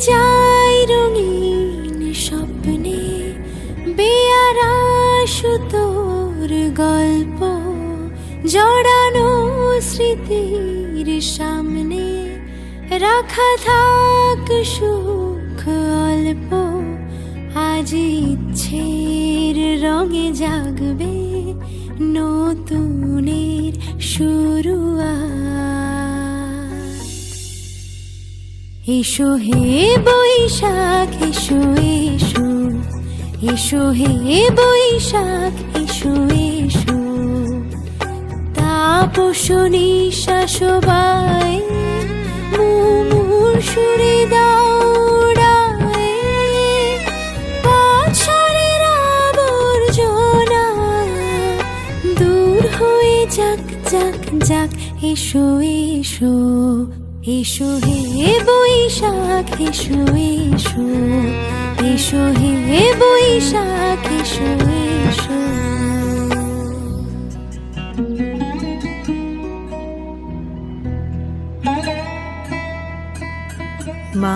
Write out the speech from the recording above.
যাই রঙিন স্বপ্নে, বেয়ারা সুতোর গল্প জড়ানো স্মৃতির সামনে। রাখা থাক সুখ অল্প, আজ ইচ্ছের রঙে জাগবে নতুনের শুরুয়াত। এসো হে বৈশাখ এসো এসো, এসো হে বৈশাখ এসো এসো। তাপস নিঃশ্বাস বায় মুমুর সুরে দৌড়ায়, বছরের আবর্জনা দূর হয়ে যাক যাক যাক। এসো এসো, এসো হে বৈশাখ এসো এসো, এসো হে বৈশাখ এসো এসো। মা,